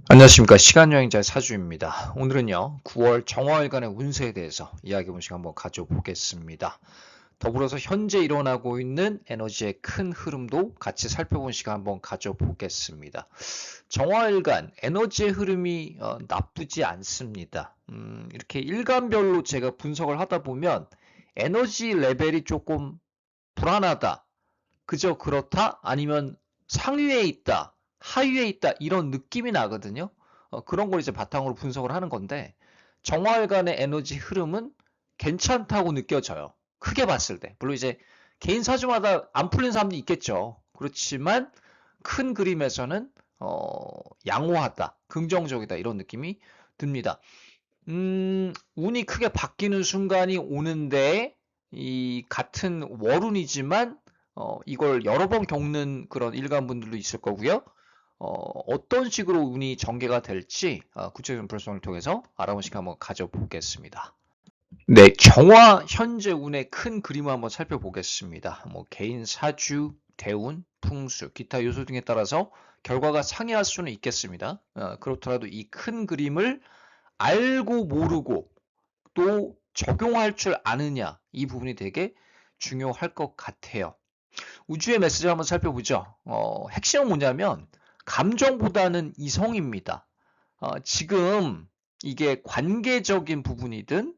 안녕하십니까. 시간여행자의 사주입니다. 오늘은요 9월 정화일간의 운세에 대해서 이야기해보는 시간 한번 가져보겠습니다. 더불어서 현재 일어나고 있는 에너지의 큰 흐름도 같이 살펴본 시간 한번 가져보겠습니다. 정화일간 에너지의 흐름이 나쁘지 않습니다. 이렇게 일간별로 제가 분석을 하다 보면 에너지 레벨이 조금 불안하다, 그저 그렇다, 아니면 상위에 있다, 하위에 있다, 이런 느낌이 나거든요. 그런 걸 이제 바탕으로 분석을 하는 건데, 정화일간의 에너지 흐름은 괜찮다고 느껴져요. 크게 봤을 때. 물론 이제 개인 사주마다 안 풀린 사람도 있겠죠. 그렇지만 큰 그림에서는 양호하다, 긍정적이다, 이런 느낌이 듭니다. 운이 크게 바뀌는 순간이 오는데, 이 같은 월운이지만 이걸 여러 번 겪는 그런 일간분들도 있을 거고요. 어떤 식으로 운이 전개가 될지 구체적인 분석을 통해서 알아보는 시간 한번 가져보겠습니다. 네, 정화 현재 운의 큰 그림을 한번 살펴보겠습니다. 뭐 개인 사주, 대운, 풍수, 기타 요소 등에 따라서 결과가 상이할 수는 있겠습니다. 그렇더라도 이 큰 그림을 알고 모르고 또 적용할 줄 아느냐, 이 부분이 되게 중요할 것 같아요. 우주의 메시지 한번 살펴보죠. 핵심은 뭐냐면 감정보다는 이성입니다. 지금 이게 관계적인 부분이든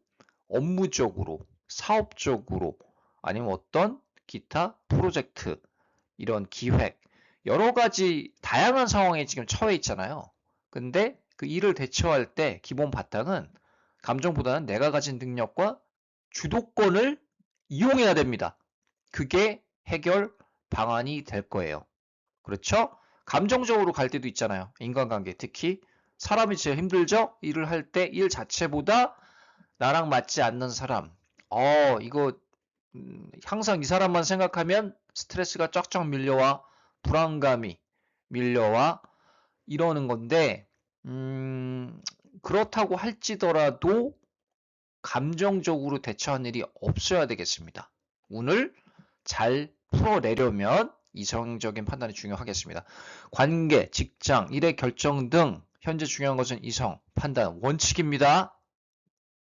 업무적으로, 사업적으로, 아니면 어떤 기타 프로젝트, 이런 기획, 여러 가지 다양한 상황에 지금 처해 있잖아요. 근데 그 일을 대처할 때 기본 바탕은 감정보다는 내가 가진 능력과 주도권을 이용해야 됩니다. 그게 해결 방안이 될 거예요. 그렇죠? 감정적으로 갈 때도 있잖아요. 인간관계, 특히 사람이 제일 힘들죠? 일을 할 때 일 자체보다 나랑 맞지 않는 사람. 이거 항상 이 사람만 생각하면 스트레스가 쫙쫙 밀려와, 불안감이 밀려와, 이러는 건데, 그렇다고 할지더라도 감정적으로 대처한 일이 없어야 되겠습니다. 운을 잘 풀어내려면 이성적인 판단이 중요하겠습니다. 관계, 직장, 일의 결정 등 현재 중요한 것은 이성, 판단, 원칙입니다.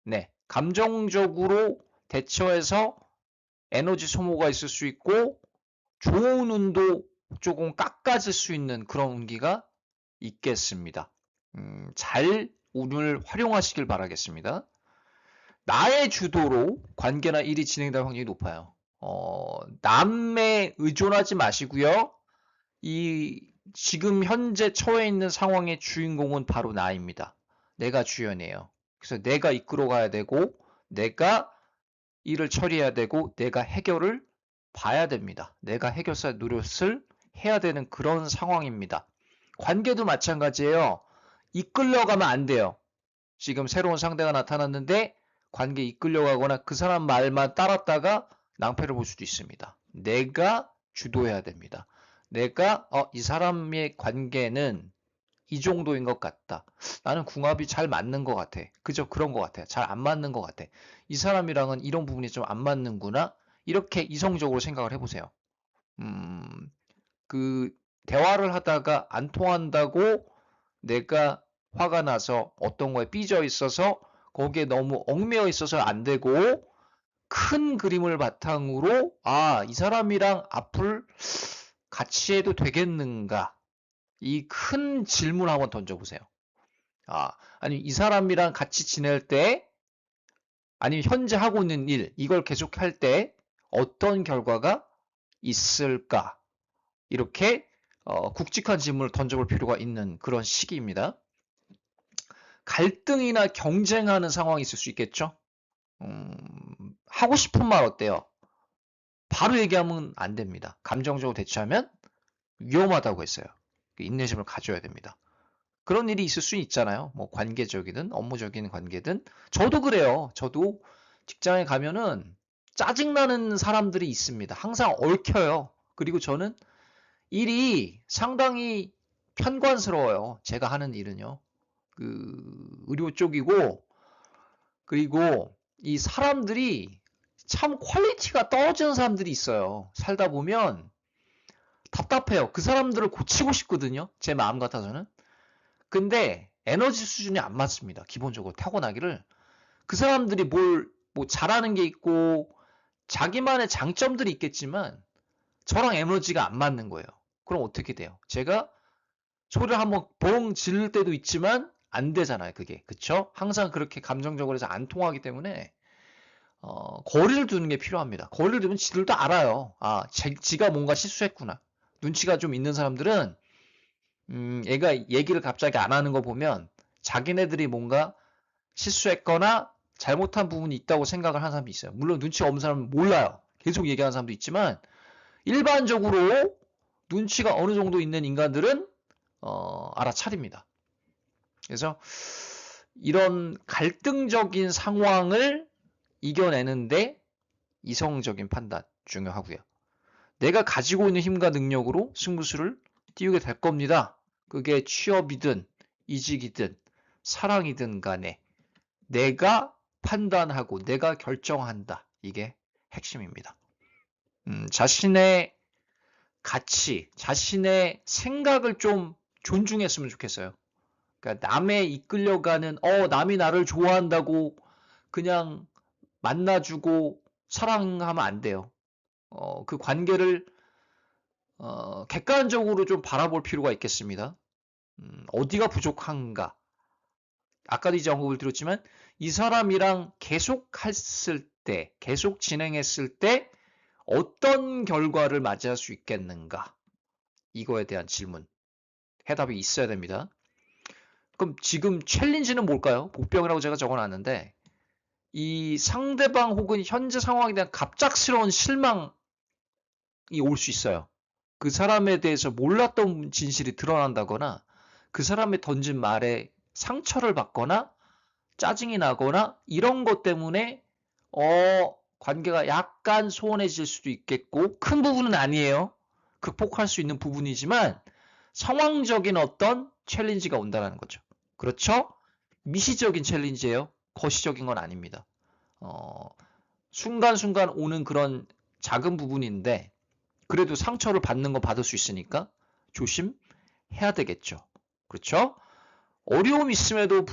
네, 감정적으로 대처해서 에너지 소모가 있을 수 있고 좋은 운도 조금 깎아질 수 있는 그런 운기가 있겠습니다. 잘 운을 활용하시길 바라겠습니다. 나의 주도로 관계나 일이 진행될 확률이 높아요. 남에 의존하지 마시고요. 이 지금 현재 처해 있는 상황의 주인공은 바로 나입니다. 내가 주연이에요. 그래서 내가 이끌어 가야 되고, 내가 일을 처리해야 되고, 내가 해결을 봐야 됩니다. 내가 해결사 노릇을 해야 되는 그런 상황입니다. 관계도 마찬가지예요. 이끌려가면 안 돼요. 지금 새로운 상대가 나타났는데 관계에 이끌려가거나 그 사람 말만 따랐다가 낭패를 볼 수도 있습니다. 내가 주도해야 됩니다. 내가 이 사람의 관계는 이 정도인 것 같다. 나는 궁합이 잘 맞는 것 같아. 그저 그런 것 같아. 잘 안 맞는 것 같아. 이 사람이랑은 이런 부분이 좀 안 맞는구나. 이렇게 이성적으로 생각을 해보세요. 음, 그 대화를 하다가 안 통한다고 내가 화가 나서 어떤 거에 삐져 있어서 거기에 너무 얽매여 있어서 안 되고, 큰 그림을 바탕으로 이 사람이랑 앞을 같이 해도 되겠는가? 이 큰 질문 한번 던져보세요. 아니 이 사람이랑 같이 지낼 때, 아니면 현재 하고 있는 일, 이걸 계속할 때 어떤 결과가 있을까? 이렇게 굵직한 질문을 던져볼 필요가 있는 그런 시기입니다. 갈등이나 경쟁하는 상황이 있을 수 있겠죠? 하고 싶은 말 어때요? 바로 얘기하면 안 됩니다. 감정적으로 대처하면 위험하다고 했어요. 인내심을 가져야 됩니다. 그런 일이 있을 수 있잖아요. 뭐 관계적이든 업무적인 관계든. 저도 그래요. 저도 직장에 가면은 짜증나는 사람들이 있습니다. 항상 얽혀요. 그리고 저는 일이 상당히 편관스러워요. 제가 하는 일은요. 의료 쪽이고, 그리고 이 사람들이 참 퀄리티가 떨어지는 사람들이 있어요. 살다 보면 답답해요. 그 사람들을 고치고 싶거든요. 제 마음 같아서는. 근데 에너지 수준이 안 맞습니다. 기본적으로 타고나기를. 그 사람들이 뭐 잘하는 게 있고 자기만의 장점들이 있겠지만 저랑 에너지가 안 맞는 거예요. 그럼 어떻게 돼요? 제가 소리를 한번 뻥 지를 때도 있지만 안 되잖아요, 그게. 그쵸? 항상 그렇게 감정적으로 해서 안 통하기 때문에 거리를 두는 게 필요합니다. 거리를 두면 지들도 알아요. 아, 지가 뭔가 실수했구나. 눈치가 좀 있는 사람들은 얘가 얘기를 갑자기 안 하는 거 보면 자기네들이 뭔가 실수했거나 잘못한 부분이 있다고 생각을 하는 사람도 있어요. 물론 눈치가 없는 사람은 몰라요. 계속 얘기하는 사람도 있지만 일반적으로 눈치가 어느 정도 있는 인간들은 알아차립니다. 그래서 이런 갈등적인 상황을 이겨내는데 이성적인 판단 중요하고요. 내가 가지고 있는 힘과 능력으로 승부수를 띄우게 될 겁니다. 그게 취업이든 이직이든 사랑이든 간에 내가 판단하고 내가 결정한다. 이게 핵심입니다. 자신의 가치, 자신의 생각을 좀 존중했으면 좋겠어요. 그러니까 남에 이끌려가는 남이 나를 좋아한다고 그냥 만나주고 사랑하면 안 돼요. 그 관계를 객관적으로 좀 바라볼 필요가 있겠습니다. 어디가 부족한가? 아까도 이제 언급을 드렸지만 이 사람이랑 계속 했을 때, 계속 진행했을 때 어떤 결과를 맞이할 수 있겠는가? 이거에 대한 질문, 해답이 있어야 됩니다. 그럼 지금 챌린지는 뭘까요? 복병이라고 제가 적어놨는데 이 상대방 혹은 현재 상황에 대한 갑작스러운 실망이 올 수 있어요. 그 사람에 대해서 몰랐던 진실이 드러난다거나 그 사람이 던진 말에 상처를 받거나 짜증이 나거나 이런 것 때문에 관계가 약간 소원해질 수도 있겠고 큰 부분은 아니에요. 극복할 수 있는 부분이지만 상황적인 어떤 챌린지가 온다는 거죠. 그렇죠? 미시적인 챌린지예요. 거시적인 건 아닙니다. 순간순간 오는 그런 작은 부분인데 그래도 상처를 받는 거 받을 수 있으니까 조심해야 되겠죠. 그렇죠? 어려움이 있음에도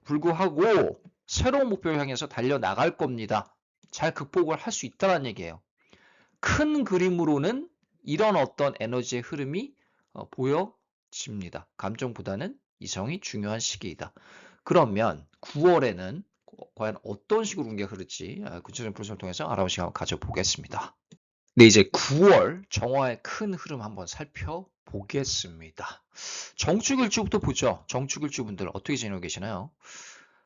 불구하고 새로운 목표를 향해서 달려나갈 겁니다. 잘 극복을 할 수 있다는 얘기예요. 큰 그림으로는 이런 어떤 에너지의 흐름이 보여집니다. 감정보다는 이성이 중요한 시기이다. 그러면 9월에는 과연 어떤 식으로 운기가 흐를지 구체적인 분석을 통해서 알아볼 시간을 가져보겠습니다. 네, 이제 9월 정화의 큰 흐름 한번 살펴보겠습니다. 정축일주부터 보죠. 정축일주분들 어떻게 지내고 계시나요?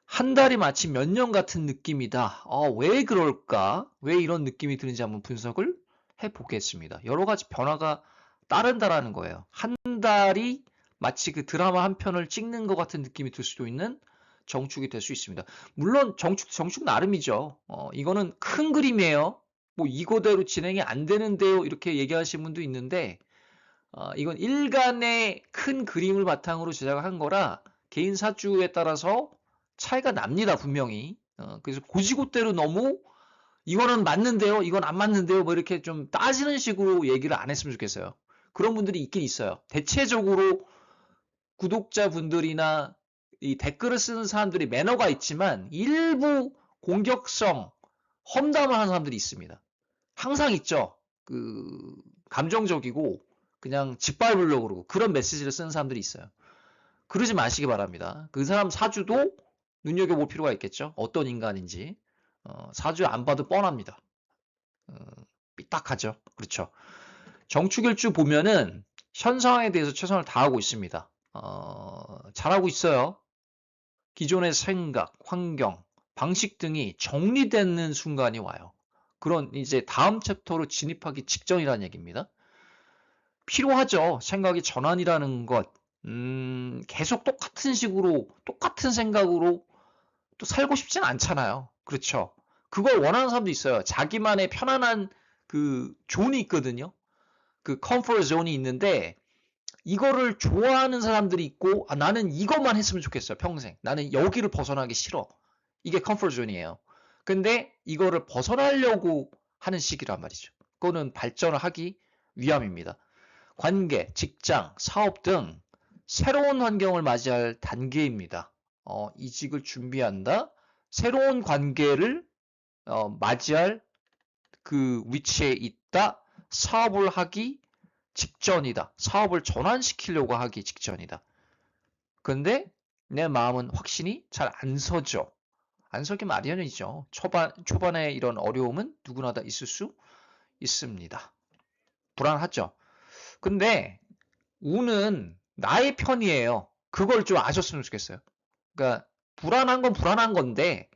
한 달이 마치 몇 년 같은 느낌이다. 왜 그럴까? 왜 이런 느낌이 드는지 한번 분석을 해보겠습니다. 여러 가지 변화가 따른다라는 거예요. 한 달이 마치 그 드라마 한 편을 찍는 것 같은 느낌이 들 수도 있는 정축이 될 수 있습니다. 물론 정축 나름이죠. 이거는 큰 그림이에요. 뭐 이거대로 진행이 안 되는데요. 이렇게 얘기하시는 분도 있는데 이건 일간의 큰 그림을 바탕으로 제작을 한 거라 개인 사주에 따라서 차이가 납니다. 분명히. 그래서 고지고대로 너무 이거는 맞는데요. 이건 안 맞는데요. 뭐 이렇게 좀 따지는 식으로 얘기를 안 했으면 좋겠어요. 그런 분들이 있긴 있어요. 대체적으로 구독자분들이나 이 댓글을 쓰는 사람들이 매너가 있지만 일부 공격성, 험담을 하는 사람들이 있습니다. 항상 있죠. 그 감정적이고 그냥 짓밟으려고 그러고 그런 메시지를 쓰는 사람들이 있어요. 그러지 마시기 바랍니다. 그 사람 사주도 눈여겨볼 필요가 있겠죠. 어떤 인간인지. 사주 안 봐도 뻔합니다. 삐딱하죠. 그렇죠. 정축일주 보면은 현 상황에 대해서 최선을 다하고 있습니다. 잘하고 있어요. 기존의 생각, 환경, 방식 등이 정리되는 순간이 와요. 그런 이제 다음 챕터로 진입하기 직전이라는 얘기입니다. 필요하죠. 생각이 전환이라는 것. 계속 똑같은 식으로, 똑같은 생각으로 또 살고 싶진 않잖아요. 그렇죠. 그걸 원하는 사람도 있어요. 자기만의 편안한 그 존이 있거든요. 그 컴포트 존이 있는데 이거를 좋아하는 사람들이 있고 나는 이것만 했으면 좋겠어요. 평생. 나는 여기를 벗어나기 싫어. 이게 컴포트 존이에요. 근데 이거를 벗어나려고 하는 시기란 말이죠. 그거는 발전을 하기 위함입니다. 관계, 직장, 사업 등 새로운 환경을 맞이할 단계입니다. 이직을 준비한다. 새로운 관계를 맞이할 그 위치에 있다. 사업을 하기 직전이다. 사업을 전환시키려고 하기 직전이다. 근데 내 마음은 확신이 잘 안 서죠. 안 서기 마련이죠. 초반에 이런 어려움은 누구나 다 있을 수 있습니다. 불안하죠. 근데 운은 나의 편이에요. 그걸 좀 아셨으면 좋겠어요. 그러니까 불안한 건 불안한 건데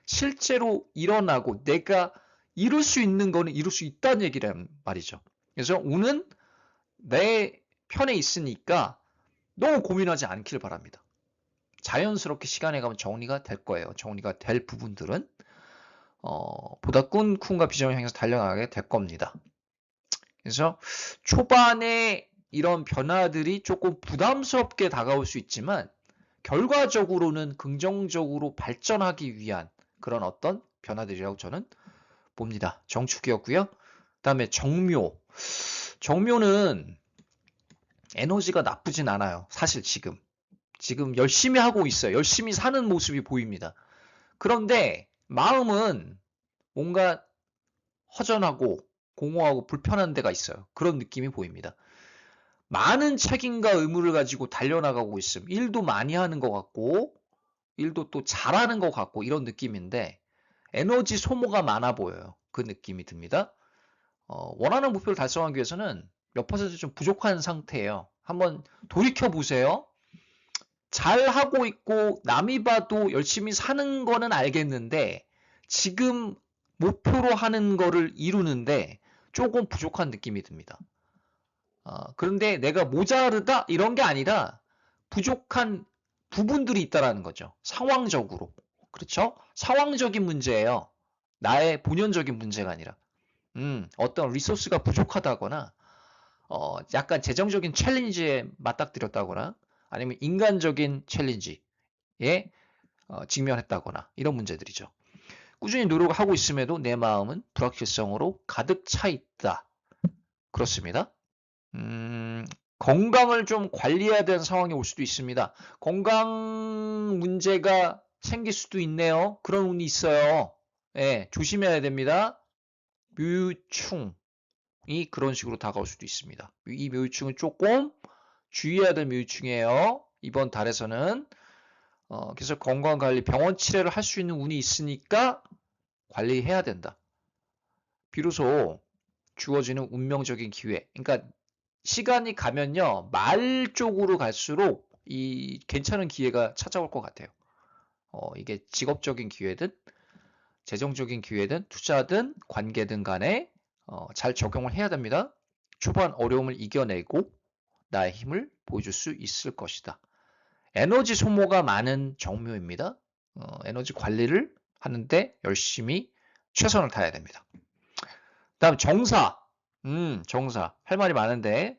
실제로 일어나고 내가 이룰 수 있는 거는 이룰 수 있다는 얘기란 말이죠. 그래서 운은 내 편에 있으니까 너무 고민하지 않길 바랍니다. 자연스럽게 시간에 가면 정리가 될 거예요. 정리가 될 부분들은 보다 꿈과 비전을 향해서 달려나가게 될 겁니다. 그래서 초반에 이런 변화들이 조금 부담스럽게 다가올 수 있지만 결과적으로는 긍정적으로 발전하기 위한 그런 어떤 변화들이라고 저는 봅니다. 정축이었고요. 그다음에 정묘. 정묘는 에너지가 나쁘진 않아요. 사실 지금 열심히 하고 있어요. 열심히 사는 모습이 보입니다. 그런데 마음은 뭔가 허전하고 공허하고 불편한 데가 있어요. 그런 느낌이 보입니다. 많은 책임과 의무를 가지고 달려나가고 있음. 일도 많이 하는 것 같고 일도 또 잘하는 것 같고 이런 느낌인데 에너지 소모가 많아 보여요. 그 느낌이 듭니다. 원하는 목표를 달성하기 위해서는 몇 퍼센트 좀 부족한 상태예요. 한번 돌이켜 보세요. 잘 하고 있고 남이 봐도 열심히 사는 거는 알겠는데 지금 목표로 하는 거를 이루는데 조금 부족한 느낌이 듭니다. 그런데 내가 모자르다 이런 게 아니라 부족한 부분들이 있다라는 거죠. 상황적으로. 그렇죠? 상황적인 문제예요. 나의 본연적인 문제가 아니라. 어떤 리소스가 부족하다거나 약간 재정적인 챌린지에 맞닥뜨렸다거나 아니면 인간적인 챌린지에 직면했다거나 이런 문제들이죠. 꾸준히 노력을 하고 있음에도 내 마음은 불확실성으로 가득 차 있다. 그렇습니다. 건강을 좀 관리해야 되는 상황이 올 수도 있습니다. 건강 문제가 생길 수도 있네요. 그런 운이 있어요. 예, 조심해야 됩니다. 묘충이 그런 식으로 다가올 수도 있습니다. 이 묘충은 조금 주의해야 될 묘충이에요. 이번 달에서는 그래서 건강관리, 병원 치료를 할 수 있는 운이 있으니까 관리해야 된다. 비로소 주어지는 운명적인 기회. 그러니까 시간이 가면요. 말 쪽으로 갈수록 이 괜찮은 기회가 찾아올 것 같아요. 이게 직업적인 기회든 재정적인 기회든 투자든 관계든 간에 잘 적용을 해야 됩니다. 초반 어려움을 이겨내고 나의 힘을 보여줄 수 있을 것이다. 에너지 소모가 많은 정묘입니다. 에너지 관리를 하는데 열심히 최선을 다해야 됩니다. 다음 정사. 정사. 할 말이 많은데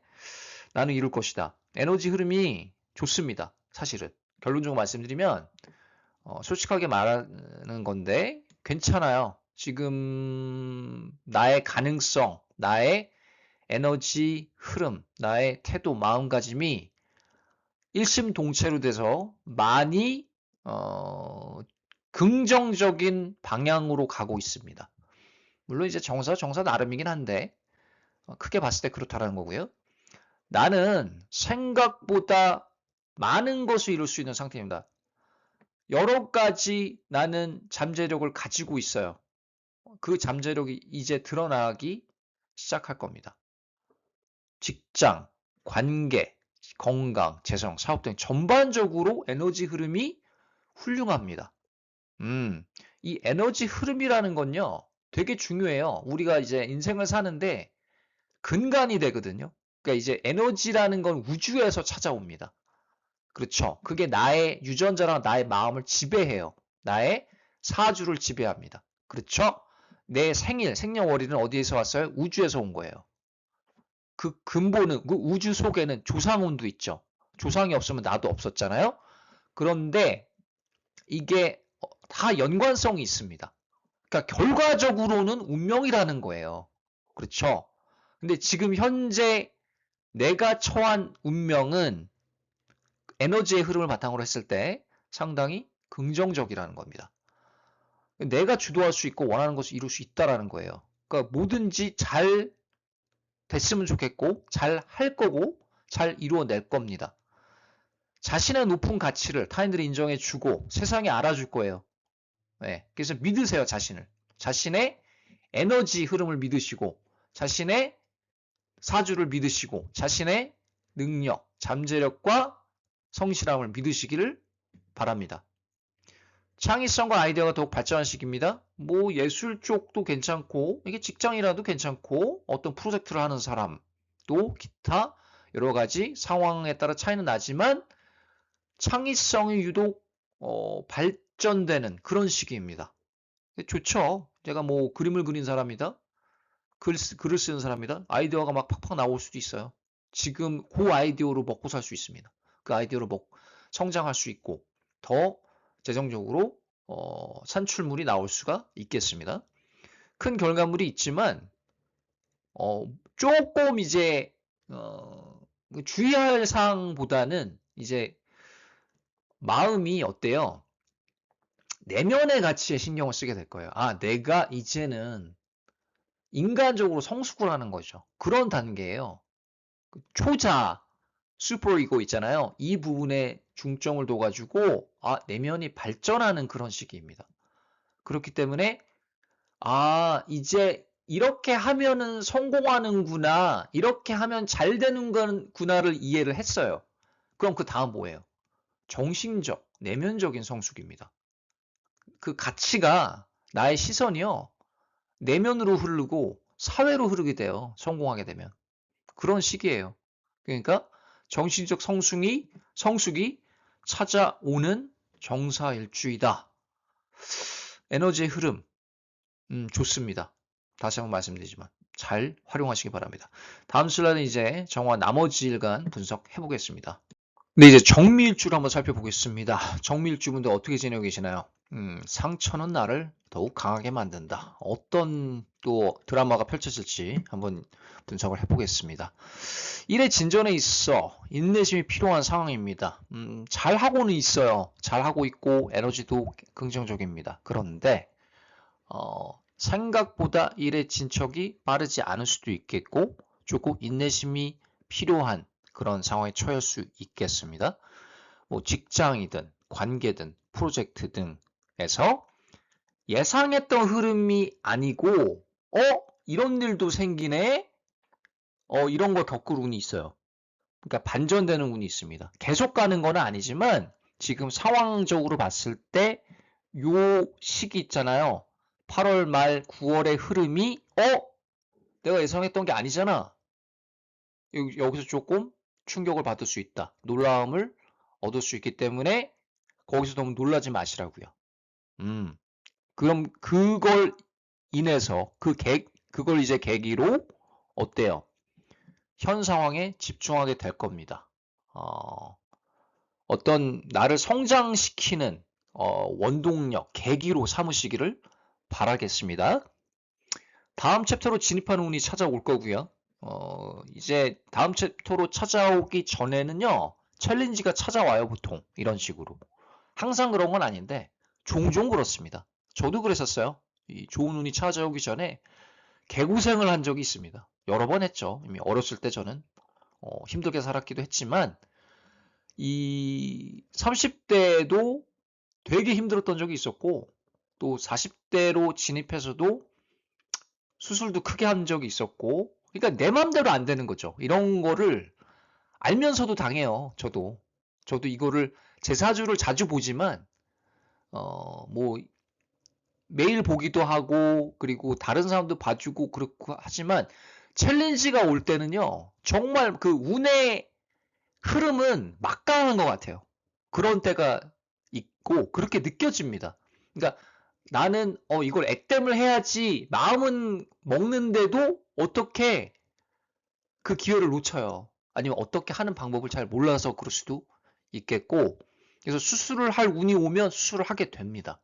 나는 이룰 것이다. 에너지 흐름이 좋습니다. 사실은. 결론적으로 말씀드리면 솔직하게 말하는 건데 괜찮아요. 지금 나의 가능성, 나의 에너지 흐름, 나의 태도, 마음가짐이 일심동체로 돼서 많이 긍정적인 방향으로 가고 있습니다. 물론 이제 정사 나름이긴 한데 크게 봤을 때 그렇다라는 거고요. 나는 생각보다 많은 것을 이룰 수 있는 상태입니다. 여러 가지 나는 잠재력을 가지고 있어요. 그 잠재력이 이제 드러나기 시작할 겁니다. 직장, 관계, 건강, 재성, 사업 등 전반적으로 에너지 흐름이 훌륭합니다. 이 에너지 흐름이라는 건요, 되게 중요해요. 우리가 이제 인생을 사는데 근간이 되거든요. 그러니까 이제 에너지라는 건 우주에서 찾아옵니다. 그렇죠. 그게 나의 유전자랑 나의 마음을 지배해요. 나의 사주를 지배합니다. 그렇죠? 내 생년월일은 어디에서 왔어요? 우주에서 온 거예요. 그 근본은, 그 우주 속에는 조상운도 있죠. 조상이 없으면 나도 없었잖아요. 그런데 이게 다 연관성이 있습니다. 그러니까 결과적으로는 운명이라는 거예요. 그렇죠? 근데 지금 현재 내가 처한 운명은 에너지의 흐름을 바탕으로 했을 때 상당히 긍정적이라는 겁니다. 내가 주도할 수 있고 원하는 것을 이룰 수 있다라는 거예요. 그러니까 뭐든지 잘 됐으면 좋겠고 잘 할 거고 잘 이루어낼 겁니다. 자신의 높은 가치를 타인들이 인정해 주고 세상에 알아줄 거예요. 네, 그래서 믿으세요, 자신을. 자신의 에너지 흐름을 믿으시고 자신의 사주를 믿으시고 자신의 능력, 잠재력과 성실함을 믿으시기를 바랍니다. 창의성과 아이디어가 더욱 발전한 시기입니다. 뭐 예술 쪽도 괜찮고 이게 직장이라도 괜찮고 어떤 프로젝트를 하는 사람도 기타 여러 가지 상황에 따라 차이는 나지만 창의성이 유독 발전되는 그런 시기입니다. 좋죠. 제가 뭐 그림을 그린 사람이다. 글을 쓰는 사람이다. 아이디어가 막 팍팍 나올 수도 있어요. 지금 그 아이디어로 먹고 살 수 있습니다. 그 아이디어로 성장할 수 있고 더 재정적으로 산출물이 나올 수가 있겠습니다. 큰 결과물이 있지만 조금 이제 주의할 사항보다는 이제 마음이 어때요? 내면의 가치에 신경을 쓰게 될 거예요. 아, 내가 이제는 인간적으로 성숙을 하는 거죠. 그런 단계예요. 초자, 슈퍼이고 있잖아요. 이 부분에 중점을 둬가지고 내면이 발전하는 그런 시기입니다. 그렇기 때문에 이제 이렇게 하면은 성공하는구나, 이렇게 하면 잘 되는 거구나를 이해를 했어요. 그럼 그 다음 뭐예요? 정신적, 내면적인 성숙입니다. 그 가치가 나의 시선이요. 내면으로 흐르고 사회로 흐르게 돼요. 성공하게 되면. 그런 시기예요. 그러니까 정신적 성숙이 찾아오는 정사일주이다. 에너지의 흐름 좋습니다. 다시 한번 말씀드리지만 잘 활용하시기 바랍니다. 다음 슬라이드는 이제 정화 나머지 일간 분석해 보겠습니다. 네, 이제 정밀주를 한번 살펴보겠습니다. 정밀주분들 어떻게 지내고 계시나요? 상처는 나를 더욱 강하게 만든다. 어떤 또 드라마가 펼쳐질지 한번 분석을 해보겠습니다. 일의 진전에 있어 인내심이 필요한 상황입니다. 잘하고는 있어요. 잘하고 있고 에너지도 긍정적입니다. 그런데 생각보다 일의 진척이 빠르지 않을 수도 있겠고 조금 인내심이 필요한 그런 상황에 처할 수 있겠습니다. 뭐 직장이든 관계든 프로젝트 등에서 예상했던 흐름이 아니고 이런 일도 생기네? 이런 걸 겪을 운이 있어요. 그러니까 반전되는 운이 있습니다. 계속 가는 건 아니지만 지금 상황적으로 봤을 때 요 시기 있잖아요. 8월 말 9월의 흐름이 내가 예상했던 게 아니잖아. 여기서 조금 충격을 받을 수 있다. 놀라움을 얻을 수 있기 때문에 거기서 너무 놀라지 마시라고요. 그럼 그걸 인해서 그걸 이제 계기로 어때요? 현 상황에 집중하게 될 겁니다. 어떤 나를 성장시키는 원동력, 계기로 삼으시기를 바라겠습니다. 다음 챕터로 진입하는 운이 찾아올 거고요. 이제 다음 챕터로 찾아오기 전에는요, 챌린지가 찾아와요, 보통. 이런 식으로. 항상 그런 건 아닌데, 종종 그렇습니다. 저도 그랬었어요. 이 좋은 운이 찾아오기 전에 개고생을 한 적이 있습니다. 여러 번 했죠. 이미 어렸을 때 저는 힘들게 살았기도 했지만, 이 30대도 되게 힘들었던 적이 있었고, 또 40대로 진입해서도 수술도 크게 한 적이 있었고, 그러니까 내 맘대로 안 되는 거죠. 이런 거를 알면서도 당해요. 저도 이거를 제 사주를 자주 보지만 뭐 매일 보기도 하고 그리고 다른 사람도 봐주고 그렇고 하지만 챌린지가 올 때는요. 정말 그 운의 흐름은 막강한 것 같아요. 그런 때가 있고 그렇게 느껴집니다. 그러니까 나는 이걸 액땜을 해야지 마음은 먹는데도 어떻게 그 기회를 놓쳐요. 아니면 어떻게 하는 방법을 잘 몰라서 그럴 수도 있겠고 그래서 수술을 할 운이 오면 수술을 하게 됩니다.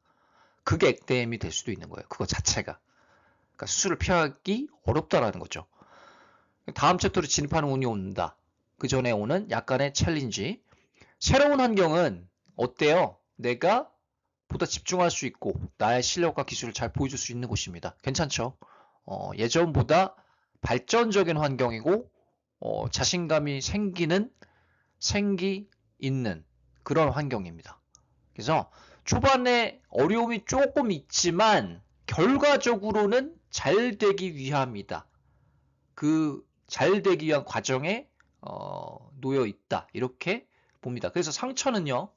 그게 액땜이 될 수도 있는 거예요. 그거 자체가. 그러니까 수술을 피하기 어렵다라는 거죠. 다음 챕터로 진입하는 운이 온다. 그 전에 오는 약간의 챌린지. 새로운 환경은 어때요? 내가 보다 집중할 수 있고 나의 실력과 기술을 잘 보여줄 수 있는 곳입니다. 괜찮죠? 예전보다 발전적인 환경이고 자신감이 있는 그런 환경입니다. 그래서 초반에 어려움이 조금 있지만 결과적으로는 잘 되기 위함이다. 그 잘 되기 위한 과정에 놓여 있다. 이렇게 봅니다. 그래서 상처는요,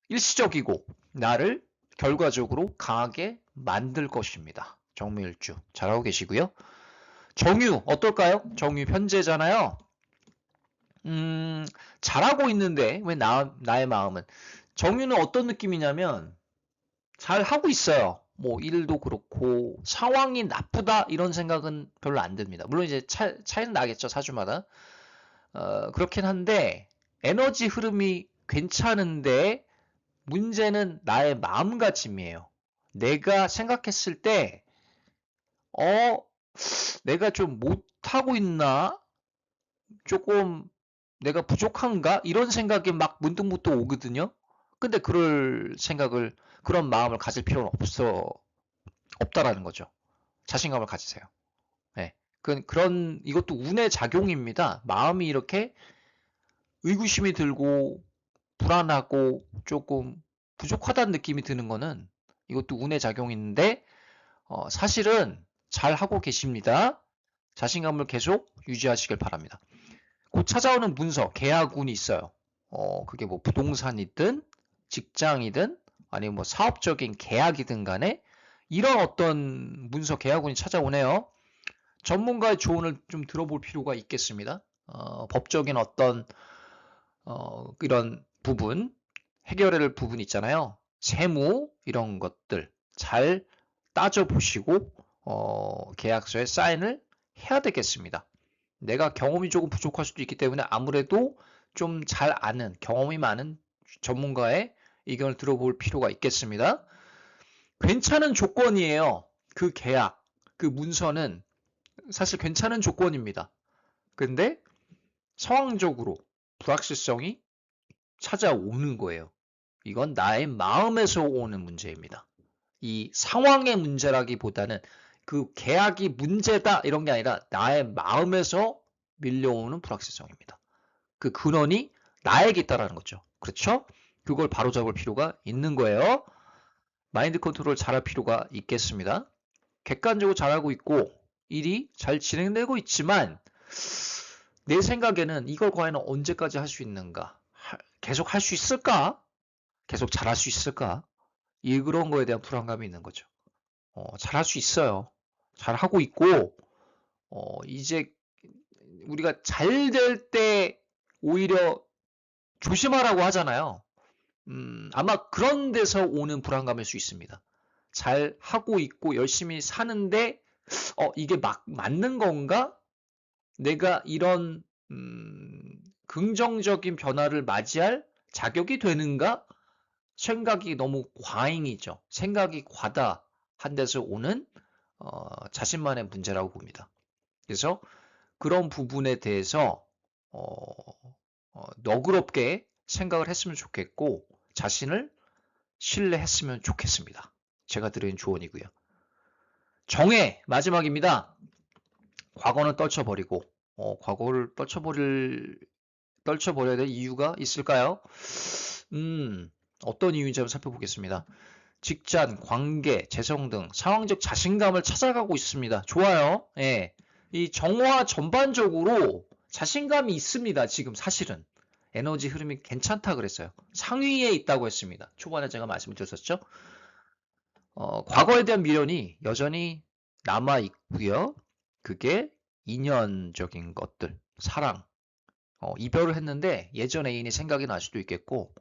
일시적이고 나를 결과적으로 강하게 만들 것입니다. 정미일주 잘하고 계시고요. 정유 어떨까요? 정유 현재잖아요. 잘하고 있는데 왜 나의 마음은 정유는 어떤 느낌이냐면 잘 하고 있어요. 뭐 일도 그렇고 상황이 나쁘다 이런 생각은 별로 안 듭니다. 물론 이제 차이는 나겠죠, 사주마다. 그렇긴 한데 에너지 흐름이 괜찮은데 문제는 나의 마음가짐이에요. 내가 생각했을 때 어, 내가 좀 못하고 있나? 조금 내가 부족한가? 이런 생각이 막 문득문득 오거든요. 근데 그런 마음을 가질 필요는 없다라는 거죠. 자신감을 가지세요. 네. 이것도 운의 작용입니다. 마음이 이렇게 의구심이 들고 불안하고 조금 부족하다는 느낌이 드는 거는 이것도 운의 작용인데, 사실은 잘 하고 계십니다. 자신감을 계속 유지하시길 바랍니다. 곧 찾아오는 문서, 계약운이 있어요. 그게 뭐 부동산이든 직장이든 아니면 뭐 사업적인 계약이든 간에 이런 어떤 문서, 계약운이 찾아오네요. 전문가의 조언을 좀 들어볼 필요가 있겠습니다. 법적인 어떤 이런 부분, 해결해야 할 부분 있잖아요. 세무 이런 것들 잘 따져보시고 계약서에 사인을 해야 되겠습니다. 내가 경험이 조금 부족할 수도 있기 때문에 아무래도 좀 잘 아는, 경험이 많은 전문가의 의견을 들어볼 필요가 있겠습니다. 괜찮은 조건이에요. 그 계약, 그 문서는 사실 괜찮은 조건입니다. 근데 상황적으로 불확실성이 찾아오는 거예요. 이건 나의 마음에서 오는 문제입니다. 이 상황의 문제라기보다는 그 계약이 문제다 이런 게 아니라 나의 마음에서 밀려오는 불확실성입니다. 그 근원이 나에게 있다라는 거죠. 그렇죠? 그걸 바로잡을 필요가 있는 거예요. 마인드 컨트롤 잘할 필요가 있겠습니다. 객관적으로 잘하고 있고 일이 잘 진행되고 있지만 내 생각에는 이걸 과연 언제까지 할 수 있는가? 계속 할 수 있을까? 계속 잘할 수 있을까? 그런 거에 대한 불안감이 있는 거죠. 잘할 수 있어요. 잘하고 있고 이제 우리가 잘 될 때 오히려 조심하라고 하잖아요. 아마 그런 데서 오는 불안감일 수 있습니다. 잘 하고 있고 열심히 사는데 이게 맞는 건가? 내가 이런 긍정적인 변화를 맞이할 자격이 되는가? 생각이 너무 과잉이죠. 생각이 과다한 데서 오는 자신만의 문제라고 봅니다. 그래서 그런 부분에 대해서 너그럽게 생각을 했으면 좋겠고 자신을 신뢰했으면 좋겠습니다. 제가 드린 조언이고요. 정해 마지막입니다. 과거는 떨쳐버리고 과거를 떨쳐버려야 될 이유가 있을까요? 어떤 이유인지 한번 살펴보겠습니다. 직장, 관계, 재성 등 상황적 자신감을 찾아가고 있습니다. 좋아요. 예. 이 정화 전반적으로 자신감이 있습니다. 지금 사실은. 에너지 흐름이 괜찮다 그랬어요. 상위에 있다고 했습니다. 초반에 제가 말씀을 드렸었죠. 과거에 대한 미련이 여전히 남아 있고요. 그게 인연적인 것들, 사랑, 이별을 했는데 예전 애인이 생각이 날 수도 있겠고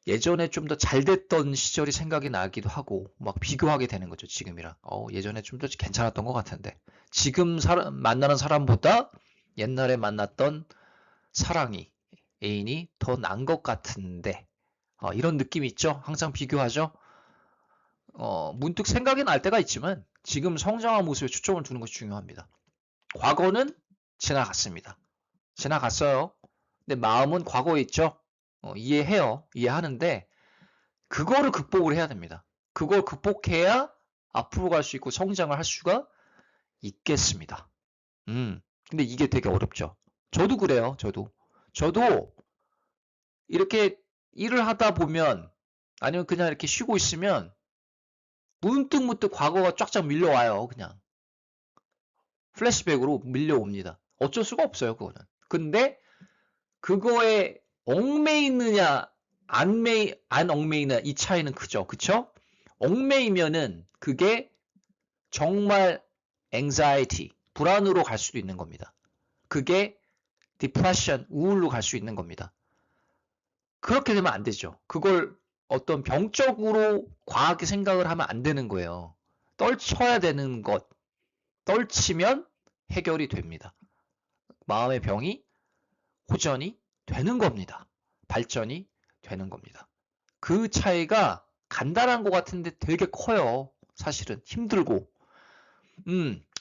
예전에 좀 더 잘 됐던 시절이 생각이 나기도 하고 막 비교하게 되는 거죠. 지금이랑. 예전에 좀 더 괜찮았던 것 같은데 지금 만나는 사람보다 옛날에 만났던 사랑이 애인이 더 난 것 같은데 이런 느낌 있죠? 항상 비교하죠? 문득 생각이 날 때가 있지만 지금 성장한 모습에 초점을 두는 것이 중요합니다. 과거는 지나갔습니다. 지나갔어요. 근데 마음은 과거에 있죠. 이해해요. 이해하는데 그거를 극복을 해야 됩니다. 그걸 극복해야 앞으로 갈 수 있고 성장을 할 수가 있겠습니다. 근데 이게 되게 어렵죠. 저도 그래요. 저도 이렇게 일을 하다 보면 아니면 그냥 이렇게 쉬고 있으면 문득문득 과거가 쫙쫙 밀려와요. 그냥 플래시백으로 밀려옵니다. 어쩔 수가 없어요. 그거는. 근데 그거에 얽매이느냐 안 얽매이느냐 이 차이는 크죠. 그쵸? 얽매이면은 그게 정말 anxiety, 불안으로 갈 수도 있는 겁니다. 그게 depression, 우울로 갈 수 있는 겁니다. 그렇게 되면 안 되죠. 그걸 어떤 병적으로 과하게 생각을 하면 안 되는 거예요. 떨쳐야 되는 것, 떨치면 해결이 됩니다. 마음의 병이 호전이 되는 겁니다. 발전이 되는 겁니다. 그 차이가 간단한 것 같은데 되게 커요. 사실은 힘들고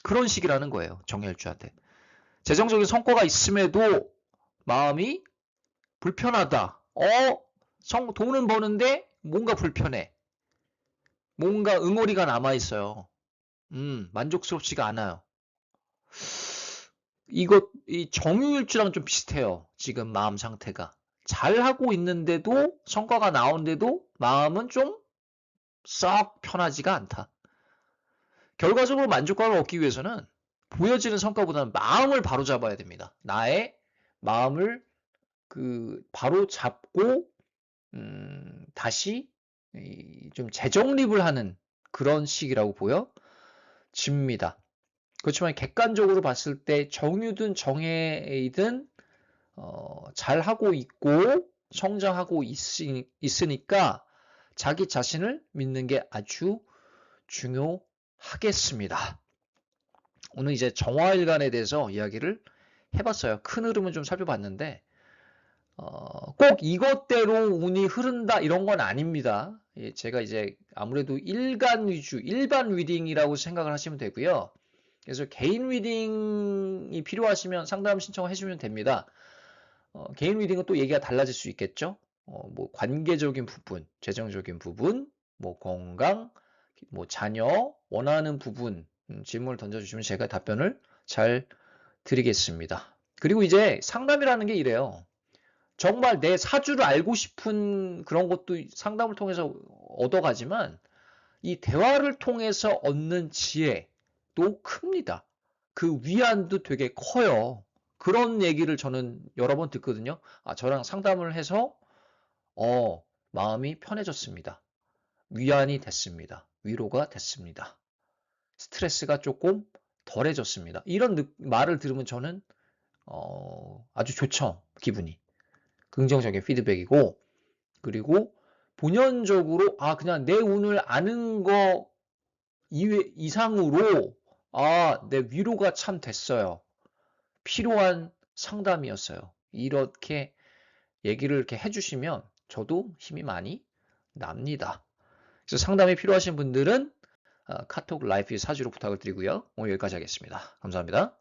그런 식이라는 거예요. 정열주한테. 재정적인 성과가 있음에도 마음이 불편하다. 돈은 버는데 뭔가 불편해. 뭔가 응어리가 남아있어요. 만족스럽지가 않아요. 이 정유일주랑 좀 비슷해요. 지금 마음 상태가. 잘하고 있는데도 성과가 나오는데도 마음은 좀 썩 편하지가 않다. 결과적으로 만족감을 얻기 위해서는 보여지는 성과보다는 마음을 바로잡아야 됩니다. 나의 마음을 바로 잡고 다시 좀 재정립을 하는 그런 시기라고 보여집니다. 그렇지만 객관적으로 봤을 때 정유든 정해이든 잘하고 있고 성장하고 있으니까 자기 자신을 믿는 게 아주 중요하겠습니다. 오늘 이제 정화일간에 대해서 이야기를 해봤어요. 큰 흐름은 좀 살펴봤는데 꼭 이것대로 운이 흐른다 이런 건 아닙니다. 예, 제가 이제 아무래도 일간 위주, 일반 리딩이라고 생각을 하시면 되고요. 그래서 개인 리딩이 필요하시면 상담 신청해 주시면 됩니다. 개인 리딩은 또 얘기가 달라질 수 있겠죠. 뭐 관계적인 부분, 재정적인 부분, 뭐 건강, 뭐 자녀, 원하는 부분 질문을 던져주시면 제가 답변을 잘 드리겠습니다. 그리고 이제 상담이라는 게 이래요. 정말 내 사주를 알고 싶은 그런 것도 상담을 통해서 얻어가지만 이 대화를 통해서 얻는 지혜도 큽니다. 그 위안도 되게 커요. 그런 얘기를 저는 여러 번 듣거든요. 저랑 상담을 해서 마음이 편해졌습니다. 위안이 됐습니다. 위로가 됐습니다. 스트레스가 조금 덜해졌습니다. 이런 말을 들으면 저는 아주 좋죠. 기분이. 긍정적인 피드백이고 그리고 본연적으로 그냥 내 운을 아는 거 이상으로 내 위로가 참 됐어요. 필요한 상담이었어요. 이렇게 얘기를 이렇게 해주시면 저도 힘이 많이 납니다. 그래서 상담이 필요하신 분들은 카톡 라이프 사주로 부탁을 드리고요. 오늘 여기까지 하겠습니다. 감사합니다.